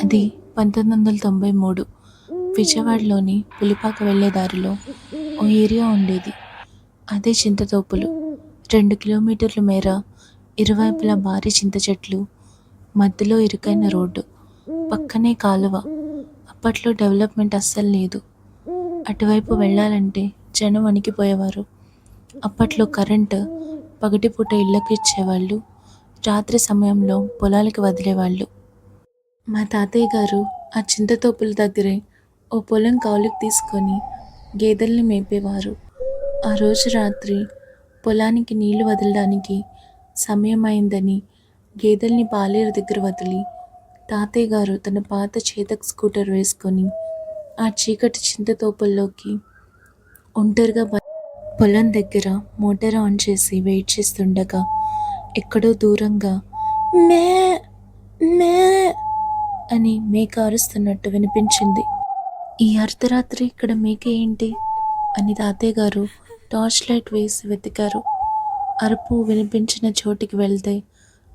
అది 1993 విజయవాడలోని పులిపాక వెళ్ళే దారిలో ఓ ఏరియా ఉండేది. అదే చింతతోపులు. 2 కిలోమీటర్ల మేర ఇరువైపులా భారీ చింత చెట్లు, మధ్యలో ఇరుకైన రోడ్డు, పక్కనే కాలువ. అప్పట్లో డెవలప్మెంట్ అస్సలు లేదు. అటువైపు వెళ్ళాలంటే జనం వణికిపోయేవారు. అప్పట్లో కరెంటు పగటిపూట ఇళ్లకు ఇచ్చేవాళ్ళు, రాత్రి సమయంలో పొలాలకు వదిలేవాళ్ళు. మా తాతయ్య గారు ఆ చింతతోపుల దగ్గరే ఓ పొలం కౌలుకు తీసుకొని గేదెల్ని మేపేవారు. ఆ రోజు రాత్రి పొలానికి నీళ్లు వదలడానికి సమయం అయిందని గేదెల్ని పాలేరు దగ్గర వదిలి తాతయ్య గారు తన పాత చేతక్ స్కూటర్ వేసుకొని ఆ చీకటి చింతతోపుల్లోకి ఒంటరిగా పొలం దగ్గర మోటార్ ఆన్ చేసి వెయిట్ చేస్తుండగా ఎక్కడో దూరంగా మే మే అని మేక అరుస్తున్నట్టు వినిపించింది. ఈ అర్ధరాత్రి ఇక్కడ మేక ఏంటి అని తాతయ్య గారు టార్చ్ లైట్ వేసి వెతికారు. అరుపు వినిపించిన చోటికి వెళ్తే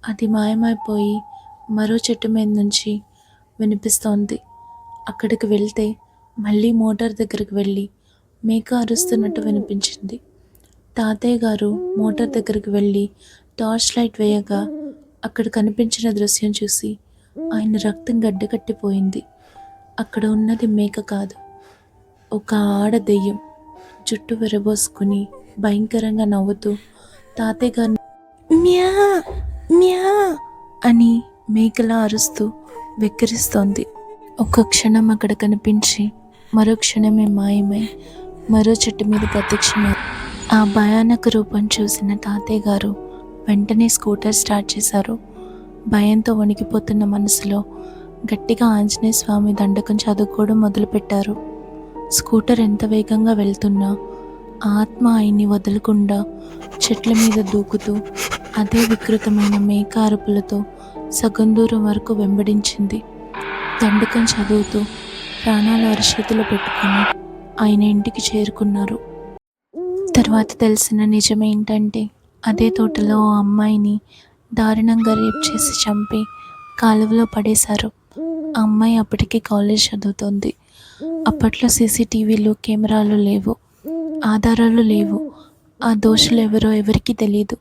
అది మాయమైపోయి మరో చెట్టు మీద నుంచి వినిపిస్తోంది. అక్కడికి వెళ్తే మళ్ళీ మోటార్ దగ్గరికి వెళ్ళి మేక అరుస్తున్నట్టు వినిపించింది. తాతయ్య గారు మోటార్ దగ్గరికి వెళ్ళి టార్చ్ లైట్ వేయగా అక్కడ కనిపించిన దృశ్యం చూసి ఆయన రక్తం గడ్డకట్టిపోయింది. అక్కడ ఉన్నది మేక కాదు, ఒక ఆడ దెయ్యం. జుట్టు విరబోసుకుని భయంకరంగా నవ్వుతూ తాతయ్య గారిని మ్యా మ్యా అని మేకలా అరుస్తూ వెక్కిరిస్తోంది. ఒక్క క్షణం అక్కడ కనిపించి మరో క్షణమే మాయమై మరో చెట్టు మీద ప్రత్యక్షమై ఆ భయానక రూపం చూసిన తాతయ్య గారు వెంటనే స్కూటర్ స్టార్ట్ చేశారు. భయంతో వణికిపోతున్న మనసులో గట్టిగా ఆంజనేయ స్వామి దండకం చదువుకోవడం మొదలుపెట్టారు. స్కూటర్ ఎంత వేగంగా వెళ్తున్నా ఆత్మ ఆయన్ని వదలకుండా చెట్ల మీద దూకుతూ అదే వికృతమైన మేక అరుపులతో సగం దూరం వరకు వెంబడించింది. దండకం చదువుతూ ప్రాణాలు అరచేతిలో పెట్టుకుని ఆయన ఇంటికి చేరుకున్నారు. తర్వాత తెలిసిన నిజమేంటంటే అదే తోటలో ఓ అమ్మాయిని దారుణంగా రేప్ చేసి చంపి కాలువలో పడేశారు. ఆ అమ్మాయి అప్పటికి కాలేజ్ చదువుతోంది. అప్పట్లో సీసీటీవీలు, కెమెరాలు లేవు, ఆధారాలు లేవు. ఆ దోషులు ఎవరో ఎవరికీ తెలియదు.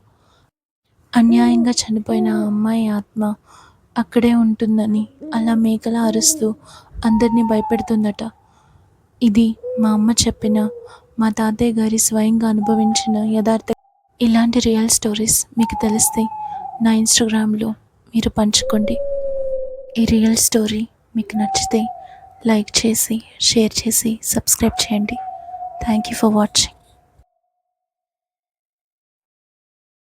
అన్యాయంగా చనిపోయిన ఆ అమ్మాయి ఆత్మ అక్కడే ఉంటుందని అలా మేకలా అరుస్తూ అందరినీ భయపెడుతుందట. ఇది మా అమ్మ చెప్పిన, మా తాతయ్య గారి స్వయంగా అనుభవించిన యథార్థ. ఇలాంటి రియల్ స్టోరీస్ మీకు తెలిస్తే నా ఇన్స్టాగ్రామ్లో మీరు పంచుకోండి. ఈ రియల్ స్టోరీ మీకు నచ్చితే లైక్ చేసి, షేర్ చేసి, సబ్స్క్రైబ్ చేయండి. Thank you for watching.